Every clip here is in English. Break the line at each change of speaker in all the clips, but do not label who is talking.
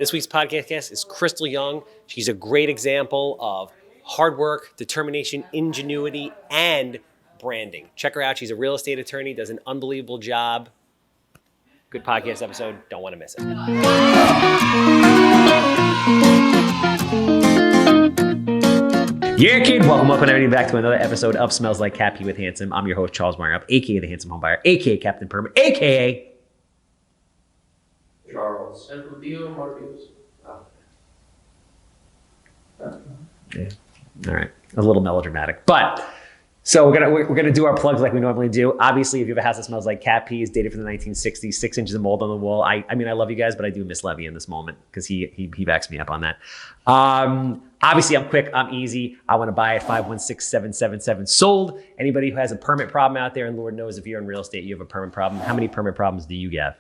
This week's podcast guest is Crystal Young. She's a great example of hard work, determination, ingenuity, and branding. Check her out. She's a real estate attorney, does an unbelievable job. Good podcast episode. Don't want to miss it. Yeah, kid. Welcome everybody back to another episode of Smells Like Cat Pee with Handsome. I'm your host, Charles Weinraub, a.k.a. the Handsome Homebuyer, a.k.a. Captain Permit, a.k.a.
Charles. And Rodeo Marcus.
Yeah. All right. A little melodramatic. But so we're gonna do our plugs like we normally do. Obviously, if you have a house that smells like cat pee, is dated from the 1960s, 6 inches of mold on the wall. I mean, I love you guys, but I do miss Levy in this moment because he backs me up on that. Obviously, I'm quick, I'm easy. I want to buy it. 516-777 sold. Anybody who has a permit problem out there, and Lord knows if you're in real estate, you have a permit problem. How many permit problems do you get?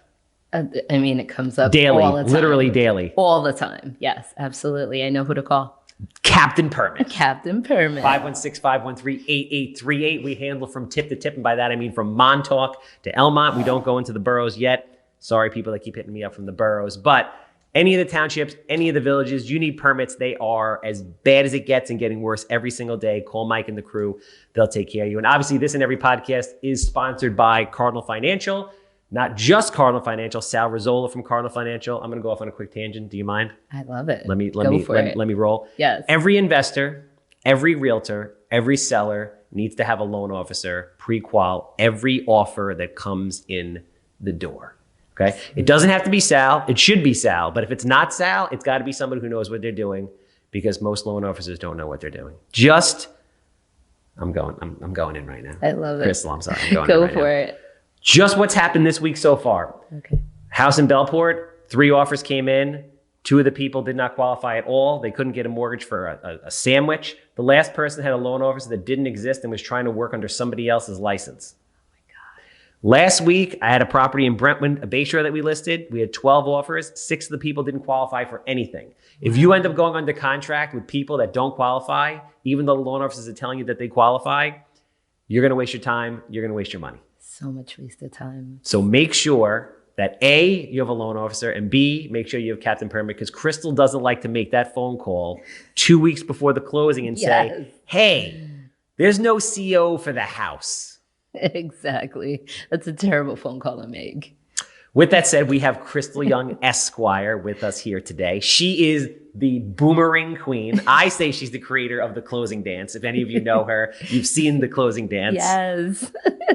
I mean, it comes up
daily,
all the time.
Literally daily.
All the time. Yes, absolutely. I know who to call.
Captain Permit.
Captain Permit.
516-513-8838. We handle from tip to tip. And by that, I mean from Montauk to Elmont. We don't go into the boroughs yet. Sorry, people that keep hitting me up from the boroughs. But any of the townships, any of the villages, you need permits. They are as bad as it gets and getting worse every single day. Call Mike and the crew. They'll take care of you. And obviously, this and every podcast is sponsored by Cardinal Financial. Not just Cardinal Financial, Sal Rizzola from Cardinal Financial. I'm going to go off on a quick tangent. Do you mind?
I love it.
Let me roll.
Yes.
Every investor, every realtor, every seller needs to have a loan officer pre-qual every offer that comes in the door. Okay? It doesn't have to be Sal. It should be Sal. But if it's not Sal, it's got to be somebody who knows what they're doing because most loan officers don't know what they're doing. I'm going in right now.
I love it.
Crystal, I'm sorry. I'm going
Go
in right
for
now.
it.
Just what's happened this week so far.
Okay.
House in Bellport, 3 offers came in. 2 of the people did not qualify at all. They couldn't get a mortgage for a sandwich. The last person had a loan officer that didn't exist and was trying to work under somebody else's license. Oh my God. Last week, I had a property in Brentwood, a Bayshore that we listed. We had 12 offers. 6 of the people didn't qualify for anything. If you end up going under contract with people that don't qualify, even though the loan officers are telling you that they qualify, you're going to waste your time. You're going to waste your money.
So much wasted time.
So make sure that A, you have a loan officer, and B, make sure you have Captain Permit because Crystal doesn't like to make that phone call 2 weeks before the closing and say, hey, there's no CO for the house.
Exactly. That's a terrible phone call to make.
With that said, we have Crystal Young Esquire with us here today. She is the boomerang queen. I say she's the creator of the closing dance. If any of you know her, you've seen the closing dance.
Yes.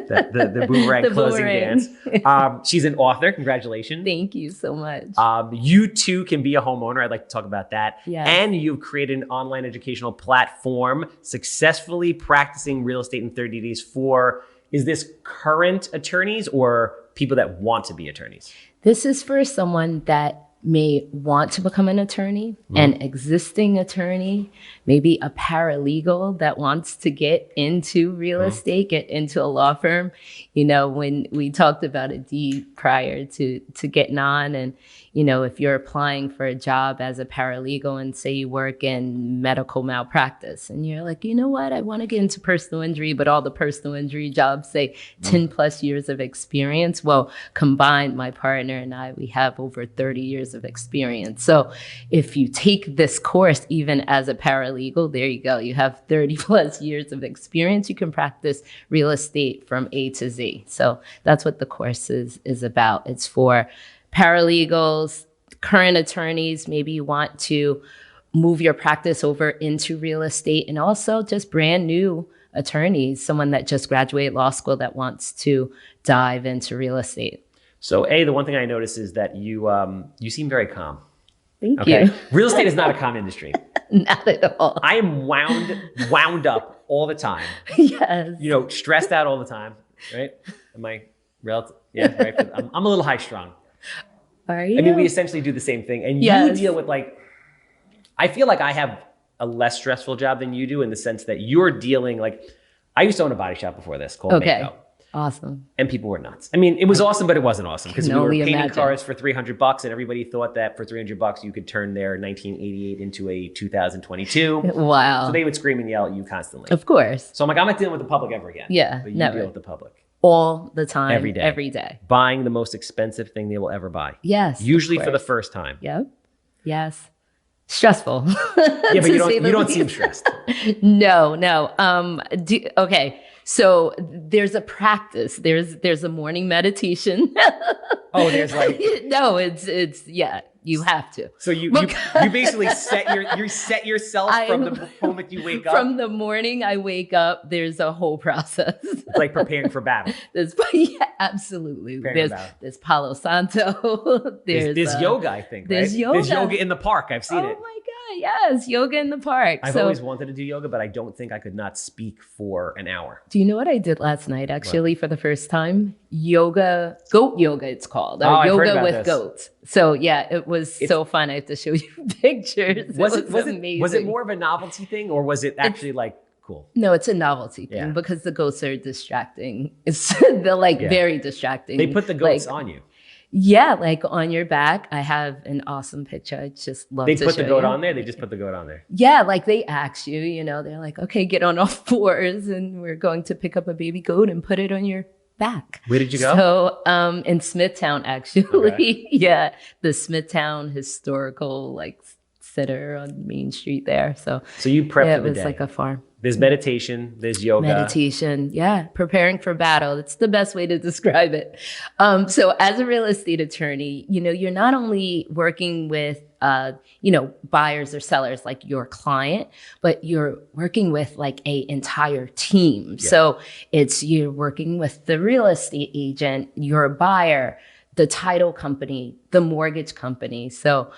The boomerang
The
closing
boomerang.
dance. She's an author. Congratulations.
Thank you so much.
You too can be a homeowner. I'd like to talk about that.
Yes.
And you've created an online educational platform successfully practicing real estate in 30 days for, is this current attorneys or people that want to be attorneys?
This is for someone that may want to become an attorney, an existing attorney, maybe a paralegal that wants to get into real estate, get into a law firm. You know, when we talked about a deed prior to getting on, and, you know, if you're applying for a job as a paralegal and say you work in medical malpractice and you're like, you know what, I want to get into personal injury, but all the personal injury jobs say 10 plus years of experience. Well, combined, my partner and I, we have over 30 years of experience. So if you take this course, even as a paralegal, there you go. You have 30 plus years of experience. You can practice real estate from A to Z. So that's what the course is about. It's for paralegals, current attorneys. Maybe you want to move your practice over into real estate, and also just brand new attorneys, someone that just graduated law school that wants to dive into real estate.
So the one thing I noticed is that you seem very calm.
Thank you.
Real estate is not a calm industry.
Not at all.
I am wound up all the time.
Yes.
You know, stressed out all the time, right? Am I relative? Yeah, right. I'm a little high strung.
Are you?
I mean, we essentially do the same thing. And
Yes.
you deal with I feel like I have a less stressful job than you do in the sense that you're dealing I used to own a body shop before this called Mako.
Awesome.
And people were nuts. I mean, it was awesome, but it wasn't awesome because we were
only
painting
imagine.
cars for $300 and everybody thought that for $300 you could turn their 1988 into a 2022.
Wow.
So they would scream and yell at you constantly.
Of course.
So I'm not dealing with the public ever again.
Yeah,
But you
never.
deal with the public.
All the time.
Every day.
Every day.
Buying the most expensive thing they will ever buy.
Yes.
Usually
of
for the
course.
first time.
Yep. Yes. Stressful.
Yeah, but
to
you
say
don't
the
you don't
least.
seem stressed.
No. Okay. So there's a practice. There's a morning meditation.
Oh, there's like
No, it's yeah. You have to.
so you basically set yourself from the moment you wake up.
From the morning I wake up, there's a whole process.
It's like preparing for battle.
Yeah, absolutely.
Preparing for battle.
There's Palo Santo.
There's yoga, I think.
there's
right?
yoga.
There's yoga in the park. I've seen
Oh
it.
my God, yes, yoga in the park.
I've always wanted to do yoga, but I don't think I could not speak for an hour.
Do you know what I did last night, actually, for the first time? Yoga, goat yoga, it's called. Or
I've heard
yoga
about
with
this.
goats. So yeah, it was so fun. I have to show you pictures.
Was
it amazing.
was it more of a novelty thing, or was it actually like cool?
No, it's a novelty thing
Yeah.
because the goats are distracting. They're like very distracting.
They put the goats
Like,
on you.
Yeah, like on your back. I have an awesome picture. I just love
They
to
put the
show
goat
you.
on there. They just put the goat on there.
Yeah, like they ask you, they're like, okay, get on all fours and we're going to pick up a baby goat and put it on your back.
Where did you go?
So in Smithtown, actually.
Okay.
Yeah, the Smithtown historical like center on Main Street there. So
you prepped
yeah,
for
it
the
was
day.
like a farm.
There's meditation. There's yoga.
Meditation. Yeah. Preparing for battle. That's the best way to describe it. So as a real estate attorney, you're not only working with, buyers or sellers like your client, but you're working with like a entire team.
Yeah.
So you're working with the real estate agent, your buyer, the title company, the mortgage company. So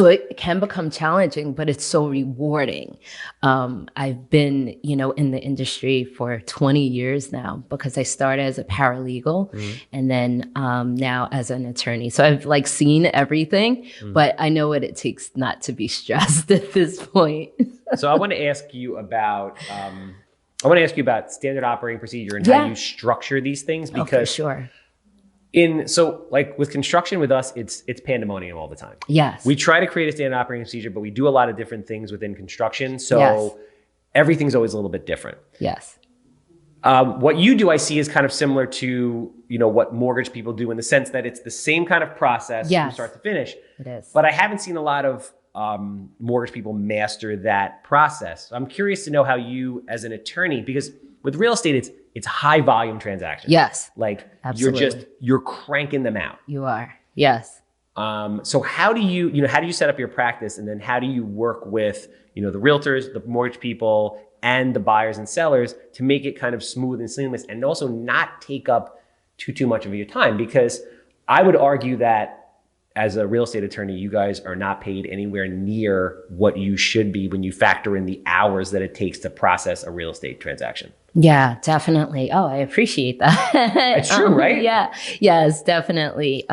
it can become challenging, but it's so rewarding. I've been, in the industry for 20 years now because I started as a paralegal and then now as an attorney. So I've like seen everything, but I know what it takes not to be stressed at this point.
So I want to ask you about standard operating procedure and how you structure these things because
for sure.
Like with construction with us, it's pandemonium all the time.
Yes.
We try to create a standard operating procedure, but we do a lot of different things within construction. So
Yes.
everything's always a little bit different.
Yes.
What you do, I see, is kind of similar to, what mortgage people do in the sense that it's the same kind of process from
Yes.
start to finish.
It is.
But I haven't seen a lot of mortgage people master that process. So I'm curious to know how you, as an attorney, because with real estate, it's high volume transactions.
Yes.
Like
Absolutely.
you're cranking them out.
You are. Yes.
So how do you set up your practice, and then how do you work with, the realtors, the mortgage people, and the buyers and sellers to make it kind of smooth and seamless and also not take up too much of your time? Because I would argue that as a real estate attorney, you guys are not paid anywhere near what you should be when you factor in the hours that it takes to process a real estate transaction.
Yeah, definitely. Oh, I appreciate that.
It's true, right?
Yeah. Yes, definitely.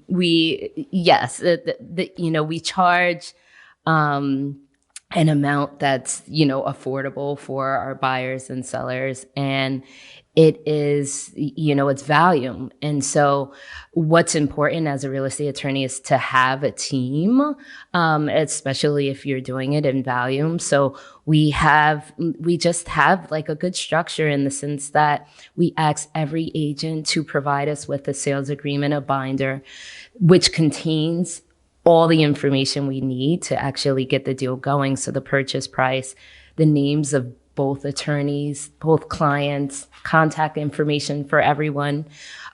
We charge an amount that's, affordable for our buyers and sellers. And it is, it's volume. And so what's important as a real estate attorney is to have a team, especially if you're doing it in volume. So we just have like a good structure in the sense that we ask every agent to provide us with a sales agreement, a binder, which contains all the information we need to actually get the deal going. So the purchase price, the names of both attorneys, both clients, contact information for everyone.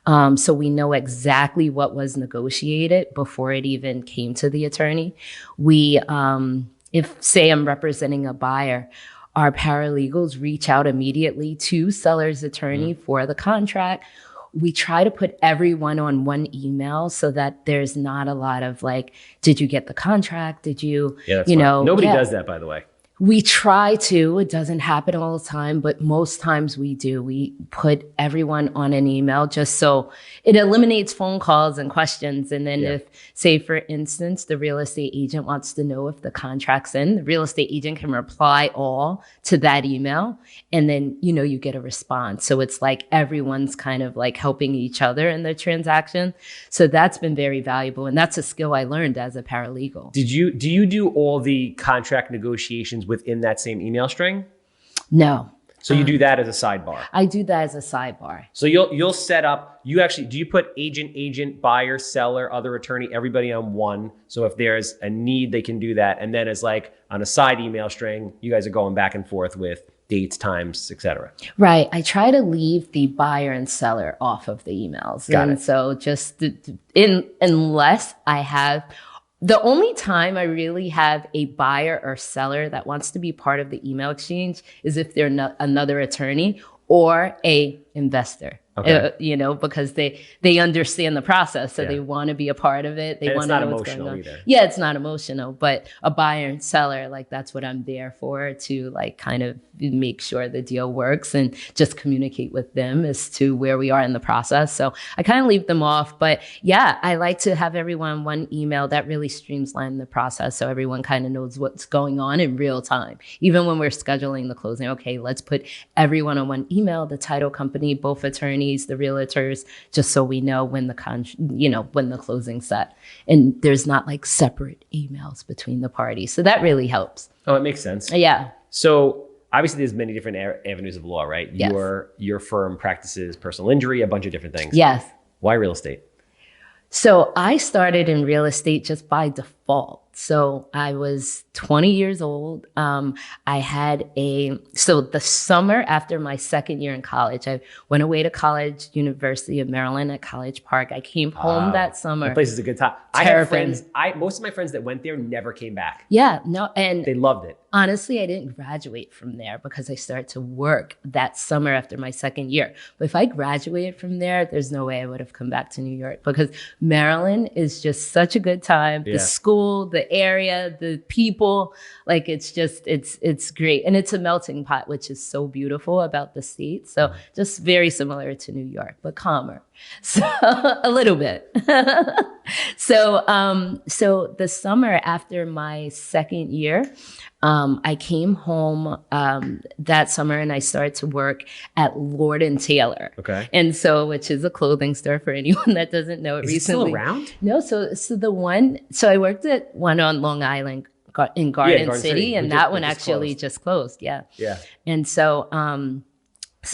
So we know exactly what was negotiated before it even came to the attorney. If say I'm representing a buyer, our paralegals reach out immediately to seller's attorney for the contract. We try to put everyone on one email so that there's not a lot of like, did you get the contract? Did you,
Nobody does that, by the way.
We try to. It doesn't happen all the time, but most times we do. We put everyone on an email just so it eliminates phone calls and questions. And then if, say, for instance, the real estate agent wants to know if the contract's in, the real estate agent can reply all to that email. And then, you get a response. So it's like everyone's kind of like helping each other in the transaction. So that's been very valuable. And that's a skill I learned as a paralegal.
Do you do all the contract negotiations within that same email string?
No.
So you do that as a sidebar.
I do that as a sidebar.
So you'll set up, do you put agent, buyer, seller, other attorney, everybody on one? So if there's a need, they can do that. And then it's like on a side email string, you guys are going back and forth with dates, times, etc.
Right. I try to leave the buyer and seller off of the emails.
Got
and
it.
so just unless I have, the only time I really have a buyer or seller that wants to be part of the email exchange is if they're another attorney or a investor.
Okay.
Because they understand the process, so
Yeah.
they want to be a part of it. They
And
want
it's
to
not
know what's going
emotional
on.
either.
Yeah, it's not emotional, but a buyer and seller, like that's what I'm there for, to like kind of make sure the deal works and just communicate with them as to where we are in the process. So I kind of leave them off, but yeah, I like to have everyone one email that really streamlines the process, so everyone kind of knows what's going on in real time. Even when we're scheduling the closing, okay, let's put everyone on one email, the title company, both attorneys, the realtors, just so we know when when the closing's set, and there's not like separate emails between the parties. So that really helps.
Oh, it makes sense.
Yeah.
So obviously there's many different avenues of law, right?
Yes.
Your firm practices personal injury, a bunch of different things.
Yes.
Why real estate?
So I started in real estate just by default. So I was 20 years old. So the summer after my second year in college, I went away to college, University of Maryland at College Park. I came home that summer.
That place is a good time. I have friends, most of my friends that went there never came back.
Yeah, no, and
They loved it.
honestly, I didn't graduate from there because I started to work that summer after my second year. But if I graduated from there, there's no way I would have come back to New York, because Maryland is just such a good time.
Yeah.
The school, the area, the people, like it's great. And it's a melting pot, which is so beautiful about the state. So just very similar to New York, but calmer. So a little bit. So the summer after my second year, I came home that summer and I started to work at Lord & Taylor.
Okay.
And so, which is a clothing store for anyone that doesn't know it
Is
recently.
it still around?
No, so I worked at one on Long Island in Garden City, and that one actually just closed. Yeah.
Yeah.
And so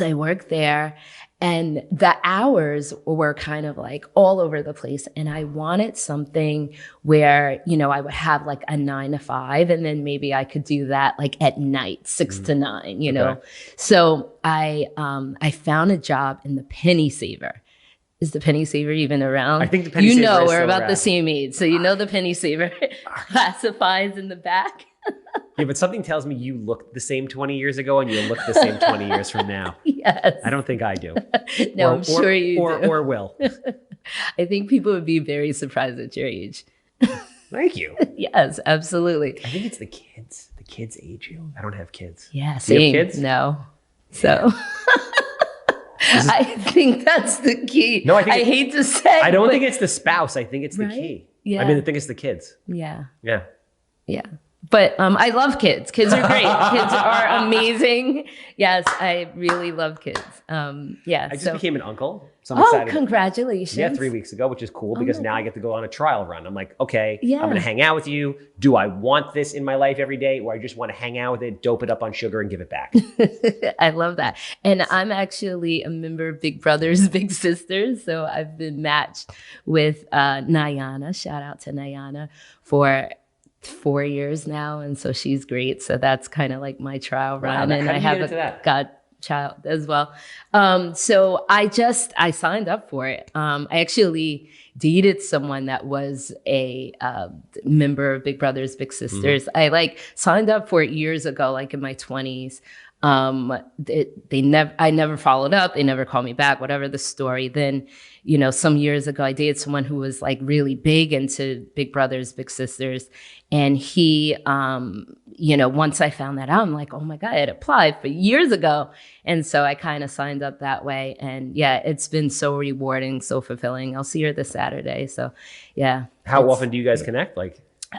I worked there, and the hours were kind of like all over the place. And I wanted something where, I would have like a 9 to 5, and then maybe I could do that like at night, 6 to 9,
Okay.
So I found a job in the Penny Saver. Is the Penny Saver even around?
I think the Penny Saver is
we're
still
about
around.
the same age. So the Penny Saver classifies in the back.
Yeah, but something tells me you looked the same 20 years ago and you'll look the same 20 years from now.
Yes.
I don't think I do.
No, I'm sure you do.
Or will.
I think people would be very surprised at your age.
Thank you.
Yes, absolutely.
I think it's the kids. The kids age you. I don't have kids.
Yeah,
Do you
same.
have kids?
No. So I think that's the key.
No, I think
hate to say.
I don't
but-
think it's the spouse. I think it's the
Right?
key.
Yeah.
I think it's the kids.
Yeah.
Yeah.
Yeah. But I love kids. Kids are great. Kids are amazing. Yes, I really love kids. Yeah.
I just became an uncle. So I'm
Oh,
excited.
congratulations.
Yeah, 3 weeks ago, which is cool because
my
now I get to go on a trial run. I'm like, okay,
Yeah.
I'm going to hang out with you. Do I want this in my life every day, or I just want to hang out with it, dope it up on sugar, and give it back?
I love that. And I'm actually a member of Big Brothers, Big Sisters. So I've been matched with Nayana. Shout out to Nayana for 4 years now. And so she's great. So that's kind of like my trial run.
How
And
did
I
you
have
get into
a
that?
godchild as well. So I signed up for it. I actually dated someone that was a member of Big Brothers, Big Sisters. I signed up for it years ago, like in my 20s. I never followed up. They never called me back, whatever the story. Then, some years ago, I dated someone who was like really big into Big Brothers, Big Sisters. And he, once I found that out, I'm like, oh my God, I had applied for years ago. And so I kind of signed up that way. And yeah, it's been so rewarding, so fulfilling. I'll see her this Saturday. So yeah.
How often do you guys connect?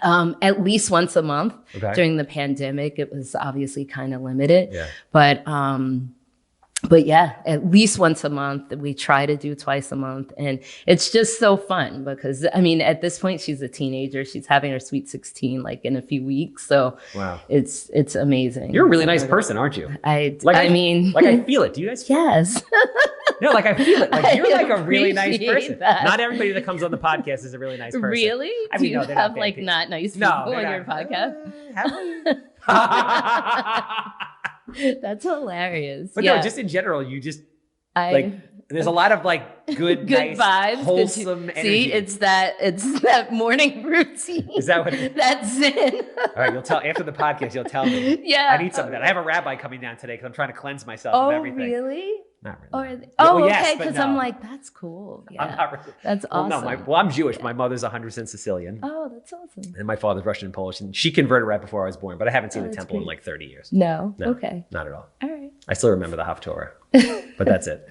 At least once a month.
Okay.
During the pandemic, it was obviously kind of limited.
Yeah.
But But yeah, at least once a month. We try to do twice a month. And it's just so fun because, I mean, at this point, she's a teenager. She's having her sweet 16 like in a few weeks. So
Wow.
it's amazing.
You're a really nice person, aren't you?
I
mean, like I feel it. Do you guys?
Yes.
No, like I feel it. Like you're like a really nice
appreciate
person.
that.
Not everybody that comes on the podcast is a really nice person.
Really?
I
Do
mean,
you
no, they're
have
not bad
like
people.
not nice
No,
people
they're
on
not.
your podcast?
Have we?
That's hilarious.
But no, just in general, you just
I
there's a lot of like good
good
nice,
vibes.
wholesome energy.
See, it's that morning routine.
Is that what it is?
That's zen.
All right, you'll tell after the podcast. You'll tell me.
Yeah.
I need some of that. I have a rabbi coming down today because I'm trying to cleanse myself of
Oh,
everything.
really?
Not really.
Or,
Yeah,
oh,
well, yes,
okay.
but
Because
no.
I'm like, that's cool. Yeah,
I'm not really.
that's
Well,
awesome.
no, I'm Jewish. My mother's 100% Sicilian,
Oh, that's awesome.
and my father's Russian and Polish. And she converted right before I was born, but I haven't seen
Oh,
the
that's
temple in
great.
like 30 years.
No.
No.
Okay.
Not at all.
All right.
I still remember the Haftorah, but that's it.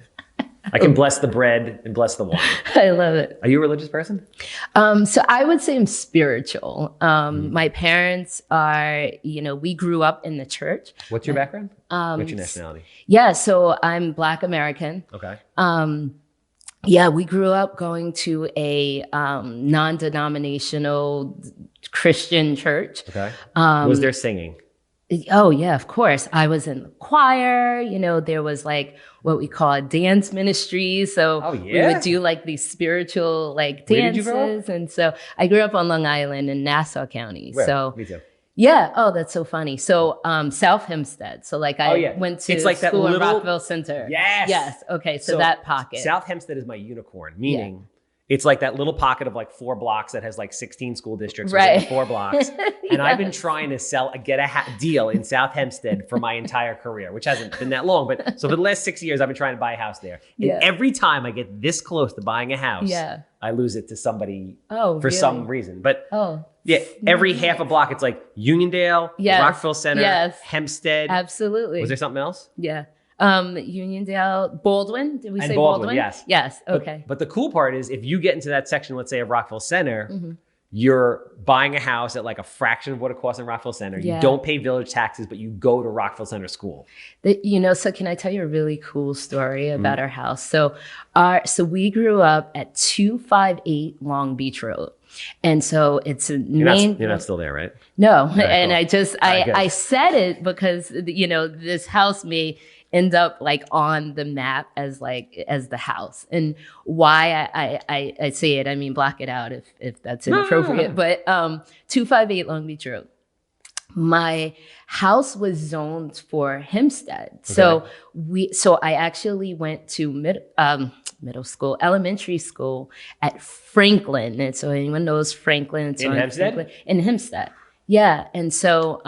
I can bless the bread and bless the wine.
I love it.
Are you a religious person?
So I would say I'm spiritual. My parents are, we grew up in the church.
What's your background? What's your nationality?
Yeah, so I'm Black American.
Okay.
Yeah, we grew up going to a non-denominational Christian church.
Okay. Was there singing?
Oh, yeah, of course. I was in the choir. There was like what we call a dance ministry. So
Oh,
we
yeah?
would do like these spiritual like
Where did you grow up?
dances. And so I grew up on Long Island in Nassau County.
Where?
So
Me too.
yeah. Oh, that's so funny. So South Hempstead. So like I
yeah.
went to
It's like that
school in
little-
Rockville Center.
Yes.
Yes. Okay. So that pocket.
South Hempstead is my unicorn, meaning it's like that little pocket of like 4 blocks that has like 16 school districts within
Right.
the 4 blocks. And I've been
Yes.
trying to get a deal in South Hempstead for my entire career, which hasn't been that long. But so for the last 6 years, I've been trying to buy a house there. And
Yeah.
every time I get this close to buying a house,
Yeah.
I lose it to somebody
Oh,
for
really?
some reason. But
Oh,
yeah, every half a block, it's like Uniondale,
Yes.
Rockville Center,
Yes.
Hempstead.
absolutely.
Was there something else?
Yeah. Uniondale, Baldwin. Did we
And
say
Baldwin,
Baldwin?
yes.
Yes.
But-
Okay.
But the cool part is if you get into that section, let's say of Rockville Center,
Mm-hmm.
you're buying a house at like a fraction of what it costs in Rockville Center.
Yeah.
You don't pay village taxes, but you go to Rockville Center School.
So can I tell you a really cool story about our house? So we grew up at 258 Long Beach Road. And so it's a
You're not still there, right?
No,
right,
and
cool.
I said it because this house may end up like on the map as the house, and why I say it, I mean block it out if that's inappropriate. But 258 Long Beach Road. My house was zoned for Hempstead, so I actually went to elementary school at Franklin, and so anyone knows Franklin, it's
In
on
Hempstead?
Franklin, in Hempstead. Yeah, and so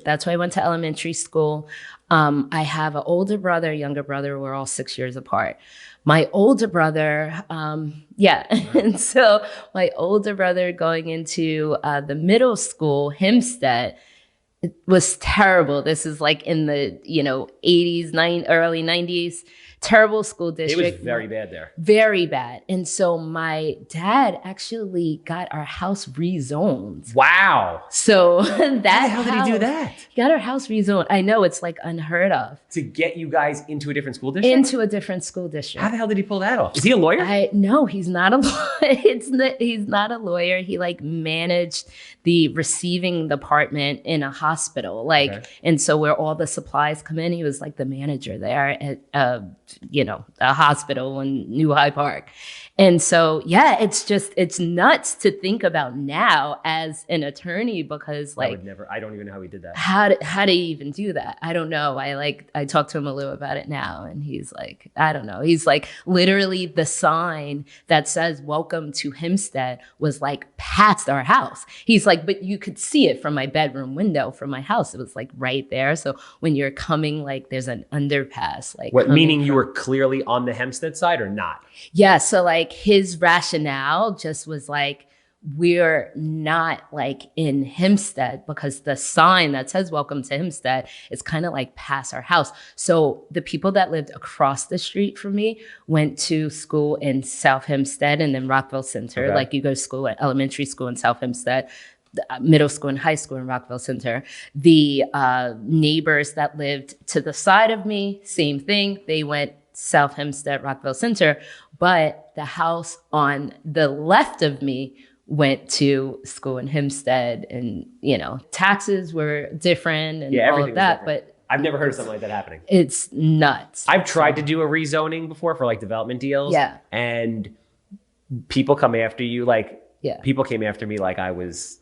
that's why I went to elementary school. I have an older brother, younger brother. We're all 6 years apart. My older brother, and so my older brother going into the middle school, Hempstead, it was terrible. This is like in the 80s, early 90s. Terrible school
It
district.
was very bad there.
Very bad. And so my dad actually got our house rezoned.
Wow.
So that
How did he do that?
He got our house rezoned. I know, it's like unheard of.
To get you guys into a different school district?
Into a different school district.
How the hell did he pull that off? Is he a lawyer?
No, he's not a lawyer. He's not a lawyer. He like managed the receiving department in a hospital. And so where all the supplies come in, he was like the manager there at a hospital in New High Park. And so, it's nuts to think about now as an attorney because
I don't even know how he did that.
how did he even do that? I don't know. I talked to him a little about it now, and he's like, I don't know. He's like, literally the sign that says "Welcome to Hempstead" was like past our house. He's like, but you could see it from my bedroom window from my house. It was like right there. So when you're coming, like there's an underpass. Like
What, meaning you were clearly on the Hempstead side or not?
Yeah. So like his rationale just was like, we're not like in Hempstead because the sign that says "Welcome to Hempstead" is kind of like past our house. So the people that lived across the street from me went to school in South Hempstead and then Rockville Center.
Okay.
Like you go to school at elementary school in South Hempstead. middle school and high school in Rockville Center. The neighbors that lived to the side of me, same thing. They went South Hempstead, Rockville Center, but the house on the left of me went to school in Hempstead, and taxes were different and all of that. But
I've never heard of something like that happening.
It's nuts.
I've tried to do a rezoning before for like development deals.
Yeah.
And people come after you people came after me like I was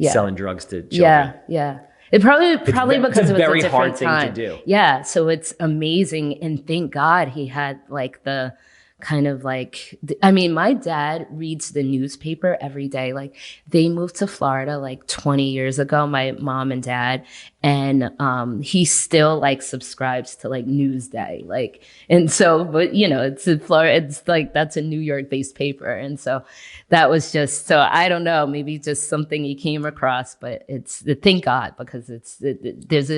selling drugs to children.
Yeah. It probably because it was
very
a different
hard thing
time.
to do.
Yeah, so it's amazing, and thank God he had like the kind of like, I mean, my dad reads the newspaper every day. Like, they moved to Florida like 20 years ago, my mom and dad, and he still like subscribes to like Newsday, like, and so, but it's in Florida, it's like, that's a New York based paper, and so that was just, so I don't know, maybe just something he came across, but it's thank God, because there's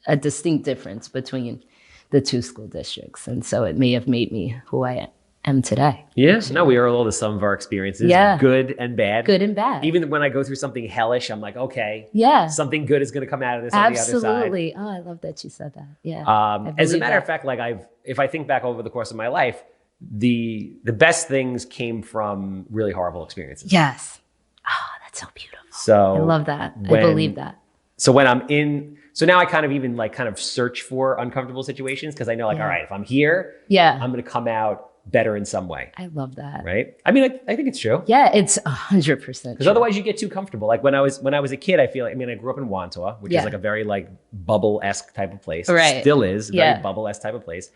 a distinct difference between the two school districts. And so it may have made me who I am today.
Yes. No, we are all the sum of our experiences.
Yeah.
Good and bad.
Good and bad.
Even when I go through something hellish, I'm like, okay,
something
good is going to come out of this on the other side.
Absolutely. Oh, I love that you said that. Yeah.
As a matter of fact, like if I think back over the course of my life, the best things came from really horrible experiences.
Yes. Oh, that's so beautiful.
So
I love that. I believe that.
So when I'm so now I kind of search for uncomfortable situations, because I know all right, if I'm here, I'm going to come out better in some way.
I love that.
Right. I mean, I think it's true.
Yeah, it's 100%.
Because otherwise you get too comfortable. Like when I was a kid, I feel like, I grew up in Wantua, which is like a very like bubble-esque type of place.
Right.
Still is very bubble-esque type of place.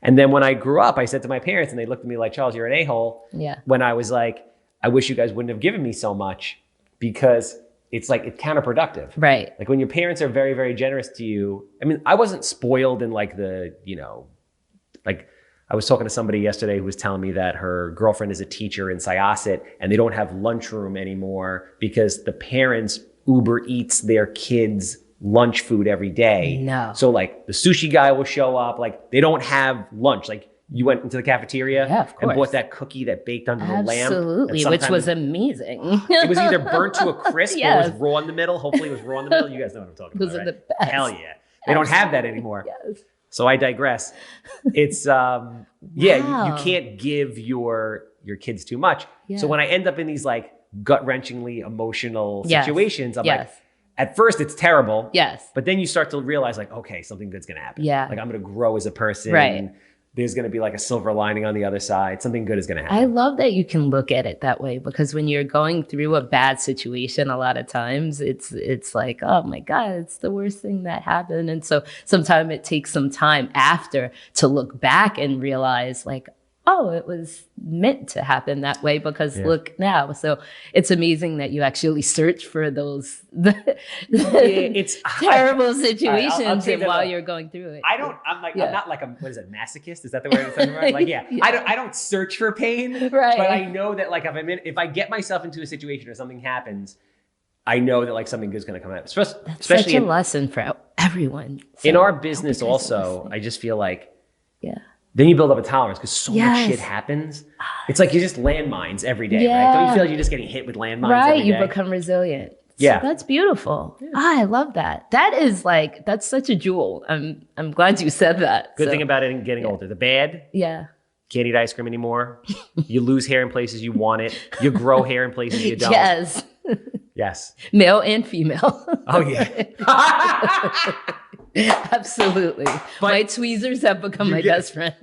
And then when I grew up, I said to my parents, and they looked at me like, Charles, you're an a-hole.
Yeah.
When I was like, I wish you guys wouldn't have given me so much, because it's counterproductive.
Right.
Like when your parents are very, very generous to you. I mean, I wasn't spoiled in like like I was talking to somebody yesterday who was telling me that her girlfriend is a teacher in Syosset, and they don't have lunchroom anymore because the parents Uber Eats their kids lunch food every day.
No.
So like the sushi guy will show up, like they don't have lunch. Like you went into the cafeteria and bought that cookie that baked under the lamp.
Absolutely, which was amazing.
It was either burnt to a crisp or was raw in the middle. Hopefully it was raw in the middle. You guys know what I'm talking about, right?
The best.
Hell yeah. They don't have that anymore.
Yes.
So I digress. It's, you can't give your kids too much. Yeah. So when I end up in these like gut-wrenchingly emotional situations, I'm like, at first it's terrible.
Yes.
But then you start to realize like, okay, something good's going to happen.
Yeah.
Like I'm going to grow as a person.
Right.
There's going to be like a silver lining on the other side. Something good is going to happen.
I love that you can look at it that way, because when you're going through a bad situation, a lot of times it's like, oh my God, it's the worst thing that happened. And so sometimes it takes some time after to look back and realize like, oh, it was meant to happen that way, because look now. So it's amazing that you actually search for those it's terrible situations and while you're going through it.
I'm not like what is it, masochist? Is that the word I'm talking about? Like, I don't search for pain,
right?
But I know that like if I get myself into a situation or something happens, I know that like something good's going to come out. Especially
such a lesson for everyone. So
in our business also, I just feel like, then you build up a tolerance because so much shit happens. It's like you're just landmines every day, right? Don't you feel like you're just getting hit with landmines every day?
You become resilient.
Yeah.
So that's beautiful. Yeah. I love that. That is like, that's such a jewel. I'm glad you said that.
Good thing about it and getting older. The bad, can't eat ice cream anymore. You lose hair in places you want it. You grow hair in places you don't.
Yes.
Yes.
Male and female.
Oh, yeah.
Absolutely. But my tweezers have become my best friend.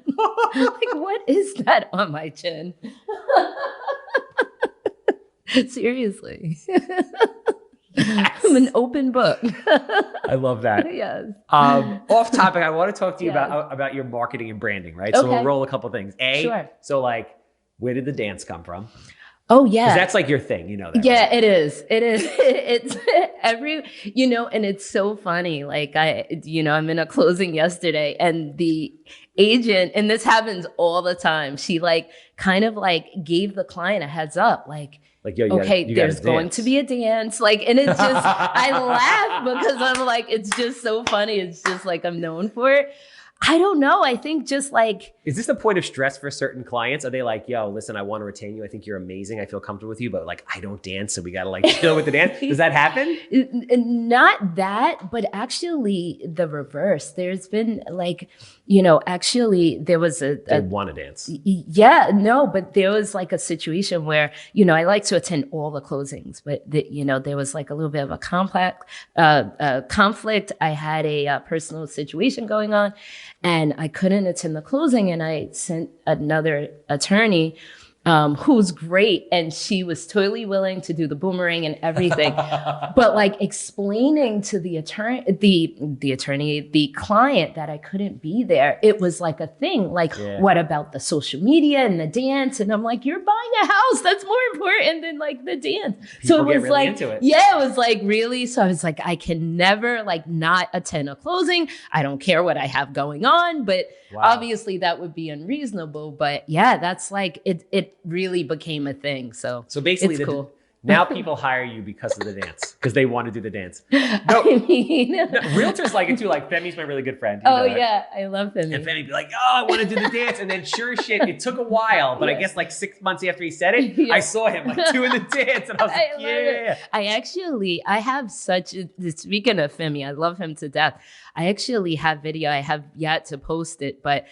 Like, what is that on my chin? Seriously. Yes. I'm an open book.
I love that.
Yes.
Off topic, I want to talk to you about your marketing and branding, right? So we'll roll a couple things. So like, where did the dance come from?
Oh, yeah.
Because that's like your thing, you know that.
Yeah,
right?
it is. It is. It's and it's so funny. Like I'm in a closing yesterday, and the agent, and this happens all the time, she like kind of like gave the client a heads up, like yo, there's going to be a dance. Like, and it's just, I laugh because I'm like, it's just so funny. It's just like, I'm known for it. I don't know. I think just like,
Is this a point of stress for certain clients? Are they like, yo, listen, I want to retain you. I think you're amazing. I feel comfortable with you, but like, I don't dance. So we got to like chill with the dance. Does that happen?
not that, but actually the reverse. There's been like, actually there was
They want to dance.
yeah, no, but there was like a situation where, I like to attend all the closings, but there was like a little bit of a conflict. I had a personal situation going on and I couldn't attend the closing, and I sent another attorney who's great, and she was totally willing to do the boomerang and everything, but like explaining to the client that I couldn't be there, it was like a thing. Like, what about the social media and the dance? And I'm like, you're buying a house. That's more important than like the dance. So it was
really
like,
into it.
yeah, it was like really. So I was like, I can never like not attend a closing. I don't care what I have going on, but obviously that would be unreasonable. But yeah, that's like it really became a thing. So
basically,
it's cool.
Now people hire you because of the dance, because they want to do the dance.
I mean,
Realtors like it too. Like Femi's my really good friend.
Yeah, I love Femi.
And Femi be like, oh, I want to do the dance. And then sure as shit, it took a while, but I guess like 6 months after he said it, I saw him like doing the dance. And I was like, yeah.
I have speaking of Femi, I love him to death. I actually have video. I have yet to post it, but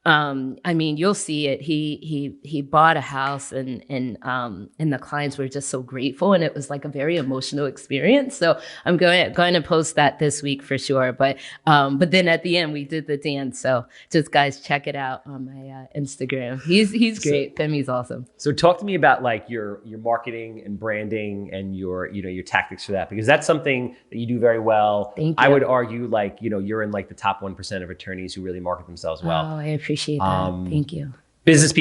I mean, you'll see it. He bought a house, and the clients were just so grateful, and it was like a very emotional experience. So I'm going to post that this week for sure. But then at the end we did the dance. So just guys, check it out on my Instagram. He's great. Femi's awesome.
So talk to me about like your marketing and branding and your tactics for that, because that's something that you do very well.
Thank you.
I would argue like you're in like the top 1% of attorneys who really market themselves well.
Oh, I appreciate that. Thank you.
Most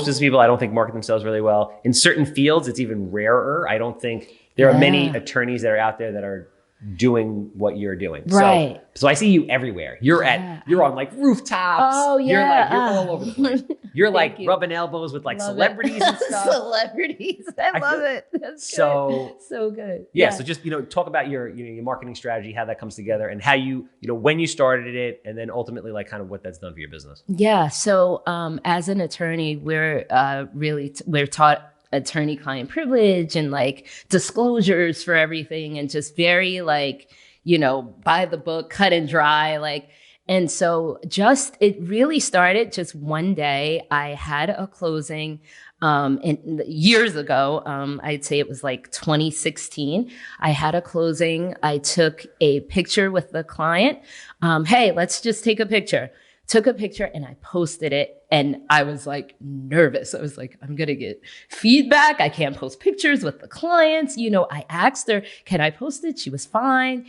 business people, I don't think market themselves really well. In certain fields, it's even rarer. I don't think there are many attorneys that are out there that are doing what you're doing.
Right.
So I see you everywhere. You're on like rooftops.
Oh yeah.
You're all over the place. You're like rubbing elbows with like celebrities and stuff.
Celebrities. I love it. That's
so
good. So good.
Yeah. So just, talk about your marketing strategy, how that comes together, and how you when you started it, and then ultimately like kind of what that's done for your business.
Yeah. So as an attorney, we're taught attorney-client privilege and like disclosures for everything, and just very like, by the book, cut and dry, like. And so it really started just one day. I had a closing years ago. I'd say it was like 2016. I had a closing. I took a picture with the client. Hey, let's just take a picture. Took a picture and I posted it, and I was like nervous. I was like, I'm going to get feedback. I can't post pictures with the clients. I asked her, can I post it? She was fine,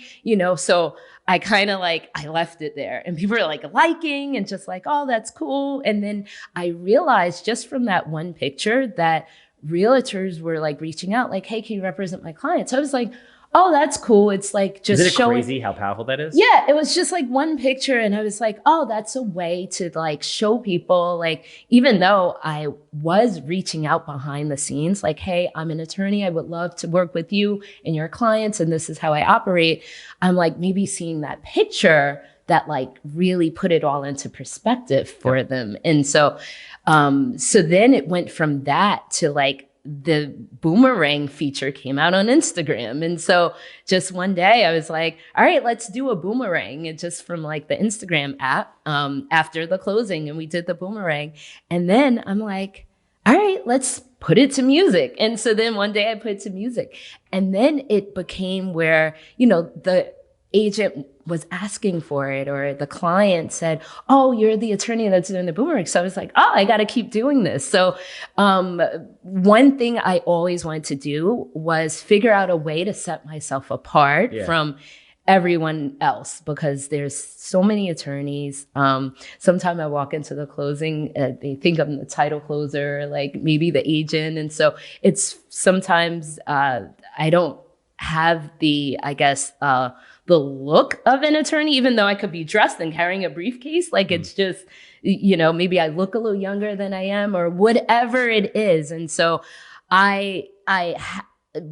so I kind of like, I left it there, and people were like liking and just like, oh, that's cool. And then I realized just from that one picture that realtors were like reaching out like, hey, can you represent my clients? So I was like, oh, that's cool. It's like just
Isn't it
showing.
Crazy how powerful that is?
Yeah, it was just like one picture, and I was like, oh, that's a way to like show people, like, even though I was reaching out behind the scenes, like, hey, I'm an attorney. I would love to work with you and your clients, and this is how I operate. I'm like, maybe seeing that picture that like really put it all into perspective for them. And so then it went from that to like, the boomerang feature came out on Instagram. And so just one day I was like, all right, let's do a boomerang. And just from like the Instagram app, after the closing, and we did the boomerang. And then I'm like, all right, let's put it to music. And so then one day I put it to music, and then it became where, the agent was asking for it, or the client said, oh, you're the attorney that's doing the boomerang. So I was like, oh, I got to keep doing this. So one thing I always wanted to do was figure out a way to set myself apart from everyone else, because there's so many attorneys. Sometimes I walk into the closing, they think I'm the title closer, like maybe the agent. And so it's sometimes I don't have the look of an attorney, even though I could be dressed and carrying a briefcase. Like it's just, maybe I look a little younger than I am, or whatever it is. And so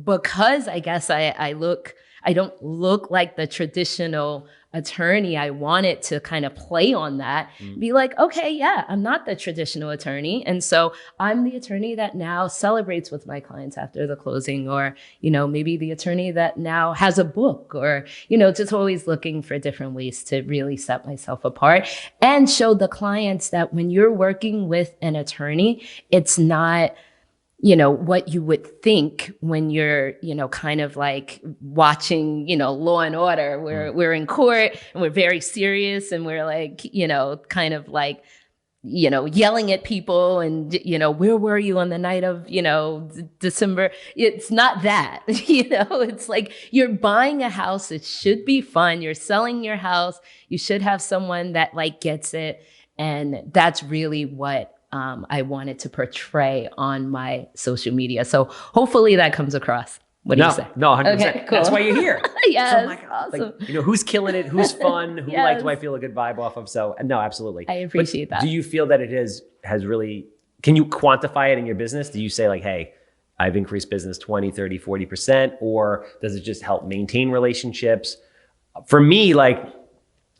because I guess I look I don't look like the traditional attorney. I wanted to kind of play on that, be like, okay, yeah, I'm not the traditional attorney. And so I'm the attorney that now celebrates with my clients after the closing, or, maybe the attorney that now has a book, or, just always looking for different ways to really set myself apart and show the clients that when you're working with an attorney, it's not what you would think when you're, kind of like watching, Law and Order, where we're in court and we're very serious and we're like, kind of like, yelling at people and, where were you on the night of, December? It's not that, it's like you're buying a house. It should be fun. You're selling your house. You should have someone that like gets it. And that's really what I wanted to portray on my social media. So hopefully that comes across. What do you say?
No, 100%.
Okay, cool.
That's why you're here.
Yes,
So I'm like,
awesome.
who's killing it? Who's fun? Who
Yes.
do I feel a good vibe off of? So no, absolutely.
I appreciate that.
Do you feel that it has really, can you quantify it in your business? Do you say like, hey, I've increased business 20, 30, 40%, or does it just help maintain relationships? For me, like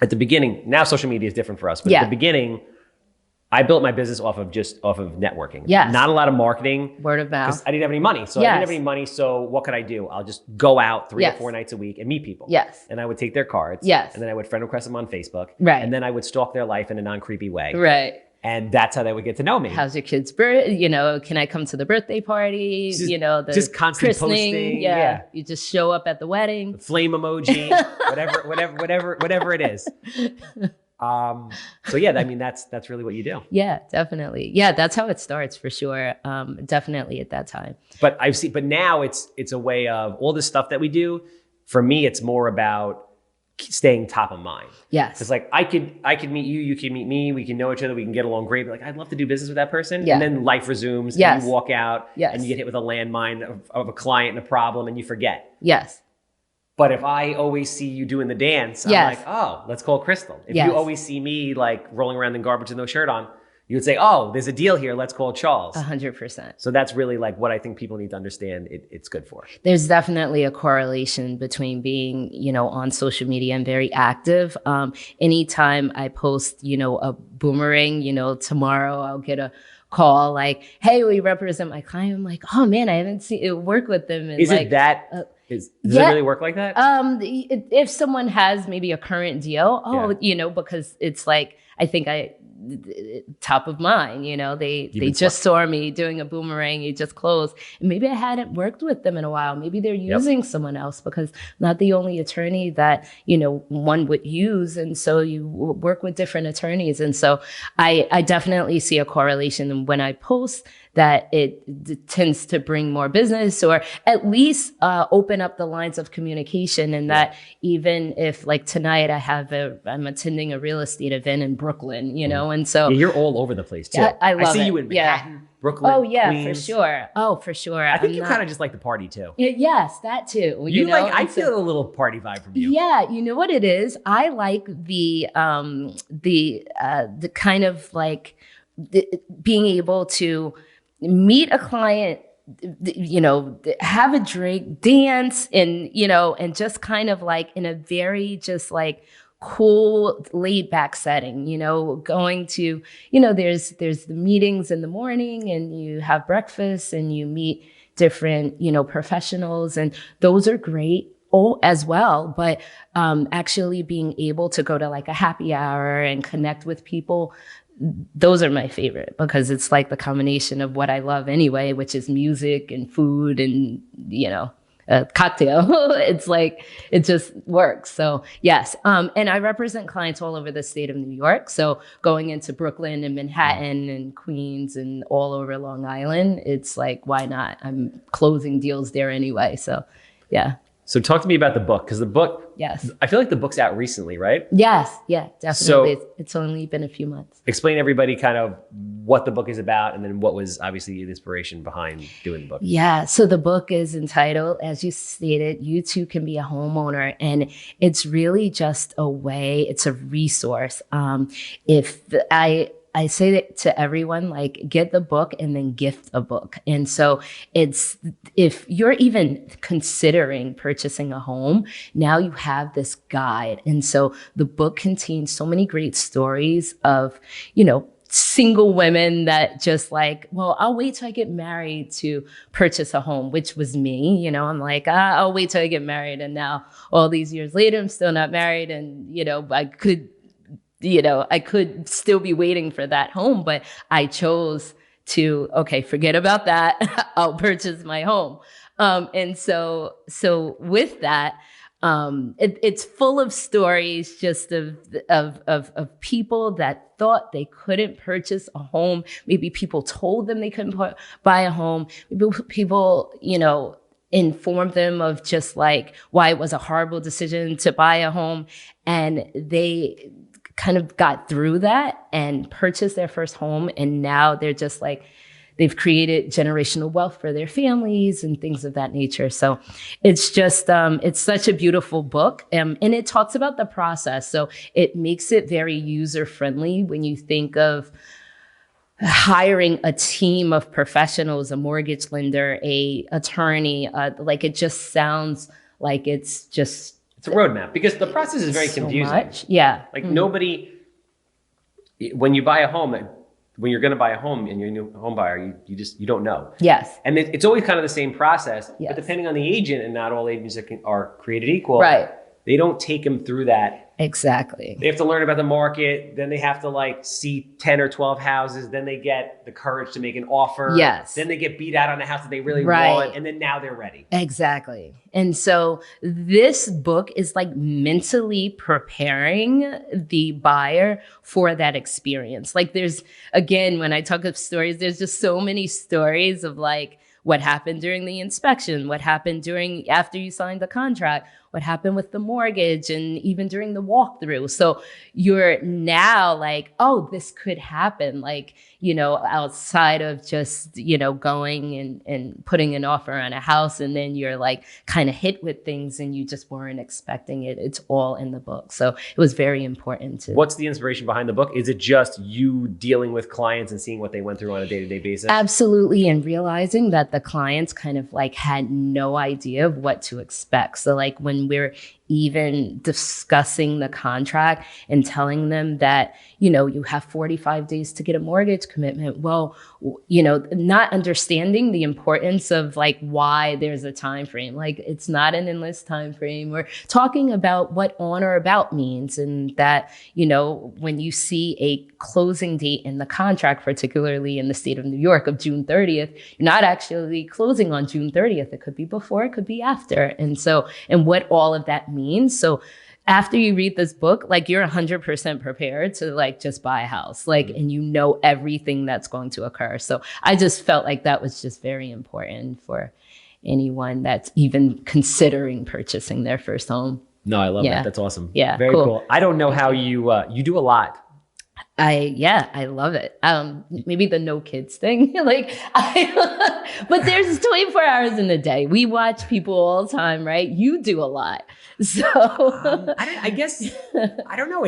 at the beginning, now social media is different for us, but at the beginning, I built my business off of networking.
Yes.
Not a lot of marketing.
Word of mouth.
I didn't have any money. So I didn't have any money. So what could I do? I'll just go out 3 or 4 nights a week and meet people.
Yes.
And I would take their cards.
Yes.
And then I would friend request them on Facebook.
Right.
And then I would stalk their life in a non-creepy way.
Right.
And that's how they would get to know me.
How's your kid's birth? Can I come to the birthday party? The
just constant
christening.
posting.
Yeah. You just show up at the wedding.
Flame emoji, whatever it is. So yeah, I mean, that's really what you do.
Yeah, definitely. Yeah, that's how it starts for sure. Definitely at that time.
But now it's a way of all the stuff that we do. For me, it's more about staying top of mind.
Yes.
It's like I could meet you, you can meet me, we can know each other, we can get along great. But like, I'd love to do business with that person.
Yeah.
And then life resumes.
Yes.
And you walk out.
Yes.
And you get hit with a landmine of a client and a problem, and you forget.
Yes.
But if I always see you doing the dance, I'm
Yes.
like, oh, let's call Crystal. If
Yes.
you always see me like rolling around in garbage with no shirt on, you would say, oh, there's a deal here. Let's call Charles.
100%.
So that's really like what I think people need to understand it's good for.
There's definitely a correlation between being, on social media and very active. Anytime I post, a boomerang, tomorrow I'll get a call like, hey, we represent my client. I'm like, oh man, I haven't seen it work with them. And
Is
like,
it that? Does it really work like that?
If someone has maybe a current deal, because it's like, I think top of mind, they just saw me doing a boomerang, you just closed. And maybe I hadn't worked with them in a while. Maybe they're using someone else, because I'm not the only attorney that, one would use. And so you work with different attorneys. And so I definitely see a correlation when I post that it tends to bring more business, or at least open up the lines of communication. And that even if like tonight I'm attending a real estate event in Brooklyn, and so
you're all over the place too.
I love
see
it.
you in Manhattan, Brooklyn,
Oh yeah,
Queens.
for sure. Oh, for sure.
I think you kind of just like the party too.
Yes, that too.
I feel a little party vibe from you.
Yeah, you know what it is? I like the kind of like being able to meet a client, have a drink, dance, and, and just kind of like in a very just like cool, laid back setting, going to, there's the meetings in the morning, and you have breakfast and you meet different, professionals, and those are great. As well, but actually being able to go to like a happy hour and connect with people, those are my favorite, because it's like the combination of what I love anyway, which is music and food and, a cocktail. It's like, it just works. So yes. And I represent clients all over the state of New York. So going into Brooklyn and Manhattan and Queens and all over Long Island, it's like, why not? I'm closing deals there anyway. So yeah.
So talk to me about the book, because the book,
Yes.
I feel like the book's out recently, right?
Yes. Yeah, definitely.
So-
it's only been a few months.
Explain everybody kind of what the book is about, and then what was obviously the inspiration behind doing the book.
Yeah. So the book is entitled, as you stated, You Too Can Be a Homeowner. And it's really just a way, it's a resource. If I say that to everyone, like, get the book and then gift a book. And so it's, if you're even considering purchasing a home, now you have this guide. And so the book contains so many great stories of, single women that just like, well, I'll wait till I get married to purchase a home, which was me. I'm like, I'll wait till I get married. And now all these years later, I'm still not married. And, I could still be waiting for that home, but I chose to, okay, forget about that. I'll purchase my home. And so with that, it's full of stories just of people that thought they couldn't purchase a home. Maybe people told them they couldn't buy a home. Maybe people, informed them of just like why it was a horrible decision to buy a home. And they kind of got through that and purchased their first home. And now they're just like, they've created generational wealth for their families and things of that nature. So it's just, it's such a beautiful book. And it talks about the process. So it makes it very user-friendly when you think of hiring a team of professionals, a mortgage lender, a attorney. Like, it just sounds like it's a
roadmap, because the process is very confusing.
Much. Yeah.
Like nobody, when you buy a home, when you're going to buy a home and you're a new home buyer, you don't know.
Yes.
And it's always kind of the same process,
yes.
but depending on the agent, and not all agents are created equal.
Right.
They don't take them through that.
Exactly.
They have to learn about the market. Then they have to like see 10 or 12 houses. Then they get the courage to make an offer.
Yes.
Then they get beat out on a house that they really
right.
want. And then now they're ready.
Exactly. And so this book is like mentally preparing the buyer for that experience. Like, there's, again, when I talk of stories, there's just so many stories of like what happened during the inspection, what happened after you signed the contract, what happened with the mortgage, and even during the walkthrough. So you're now like, oh, this could happen. Like, outside of just, going and putting an offer on a house, and then you're like kind of hit with things and you just weren't expecting it. It's all in the book. So it was very important to.
What's the inspiration behind the book? Is it just you dealing with clients and seeing what they went through on a day-to-day basis?
Absolutely. And realizing that the clients kind of like had no idea of what to expect. So like when we're even discussing the contract and telling them that, you have 45 days to get a mortgage commitment. Well, not understanding the importance of like why there's a time frame. Like, it's not an endless time frame. We're talking about what on or about means, and that, when you see a closing date in the contract, particularly in the state of New York of June 30th, you're not actually closing on June 30th. It could be before, it could be after. And what all of that means. So after you read this book, like, you're 100% prepared to like just buy a house, like, and everything that's going to occur. So I just felt like that was just very important for anyone that's even considering purchasing their first home.
No, I love that. That's awesome.
Yeah.
Very cool. I don't know how you do a lot.
I love it. Maybe the no kids thing, but there's 24 hours in the day. We watch people all the time, right? You do a lot. So
I guess, I don't know.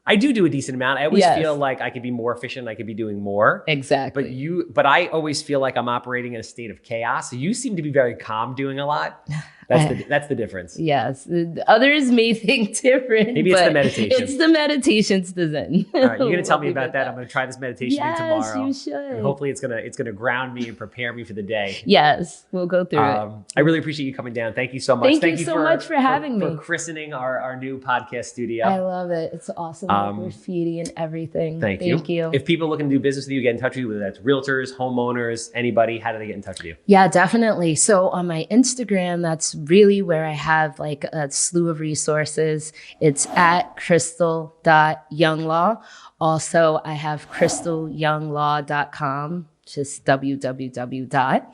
I do a decent amount. I always feel like I could be more efficient. I could be doing more.
Exactly.
But I always feel like I'm operating in a state of chaos. So you seem to be very calm doing a lot. That's the difference.
Yes. Others may think different.
Maybe it's the meditation.
It's the meditation's the Zen.
All right, you're going to tell me about that. I'm going to try this meditation tomorrow.
Yes, you should.
And hopefully it's going to ground me and prepare me for the day.
Yes, we'll go through it.
I really appreciate you coming down. Thank you so much.
Thank you so much for having me.
For christening our new podcast studio.
I love it. It's awesome. Graffiti and everything.
Thank you. If people are looking to do business with you, get in touch with you, whether that's realtors, homeowners, anybody, how do they get in touch with you?
Yeah, definitely. So on my Instagram, that's really where I have like a slew of resources. It's at crystal.younglaw. Also, I have crystalyounglaw.com, just www.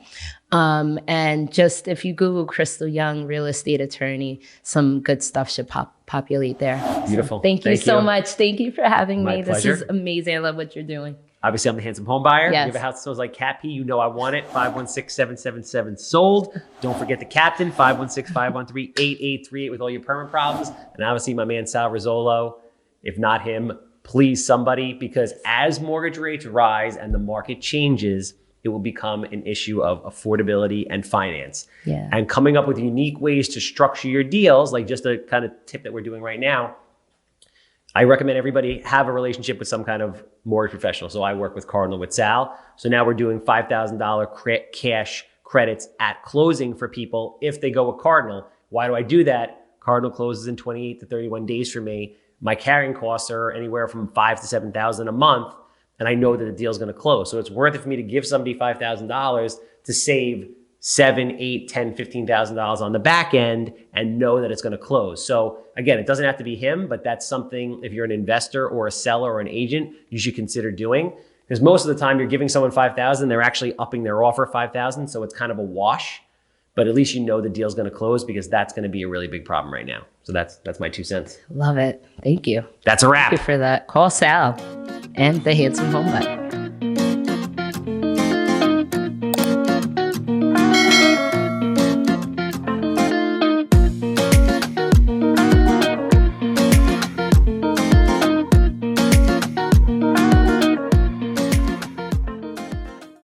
And just if you Google Crystal Young real estate attorney, some good stuff should populate there.
Beautiful.
So thank you so much. Thank you for having me.
Pleasure.
This is amazing. I love what you're doing.
Obviously, I'm the handsome home buyer.
Yes.
You have a house that smells like cat pee. You know I want it. 516-777 sold. Don't forget the captain. 516-513-8838 with all your permit problems. And obviously, my man Sal Rizzolo. If not him, please somebody, because as mortgage rates rise and the market changes, it will become an issue of affordability and finance.
Yeah.
And coming up with unique ways to structure your deals, like just a kind of tip that we're doing right now, I recommend everybody have a relationship with some kind of mortgage professional. So I work with Cardinal with Sal. So now we're doing $5,000 cash credits at closing for people if they go with Cardinal. Why do I do that? Cardinal closes in 28 to 31 days for me. My carrying costs are anywhere from $5,000 to $7,000 a month, and I know that the deal is going to close. So it's worth it for me to give somebody $5,000 to save $7,000, $8,000, $10,000, $15,000 on the back end and know that it's going to close. So again, it doesn't have to be him, but that's something, if you're an investor or a seller or an agent, you should consider doing. Because most of the time you're giving someone $5,000, they're actually upping their offer $5,000. So it's kind of a wash, but at least you know the deal's going to close, because that's going to be a really big problem right now. So that's my 2 cents.
Love it. Thank you.
That's a wrap.
Thank you for that. Call Sal and the Handsome Home Buyer.